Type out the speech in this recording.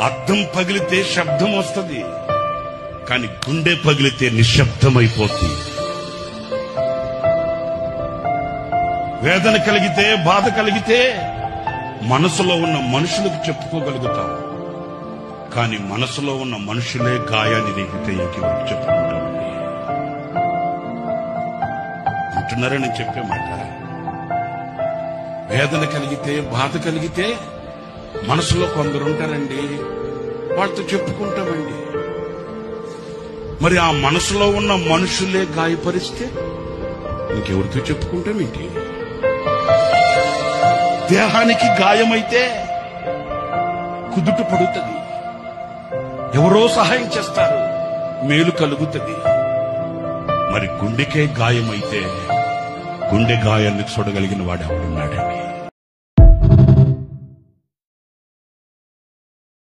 అద్దం పగిలితే శబ్దం వస్తుంది, కానీ గుండె పగిలితే నిశ్శబ్దమైపోతుంది. వేదన కలిగితే, బాధ కలిగితే మనసులో ఉన్న మనుషులకు చెప్పుకోగలుగుతాం, కానీ మనసులో ఉన్న మనుషులే గాయాన్ని రేపితే ఇంకెవరికి చెప్పుకుంటామండి. అంటున్నారని చెప్పే మాట. వేదన కలిగితే, బాధ కలిగితే మనసులో కొందరు ఉంటారండి, వాళ్ళతో చెప్పుకుంటామండి. మరి ఆ మనసులో ఉన్న మనుషులే గాయపరిస్తే ఇంకెవరితో చెప్పుకుంటామేంటి? దేహానికి గాయమైతే కుదుట పడుతుంది, ఎవరో సహాయం చేస్తారు, మేలు కలుగుతుంది. మరి గుండెకే గాయమైతే గుండె గాయాన్ని చూడగలిగిన వాడు ఎవరున్నాడండి?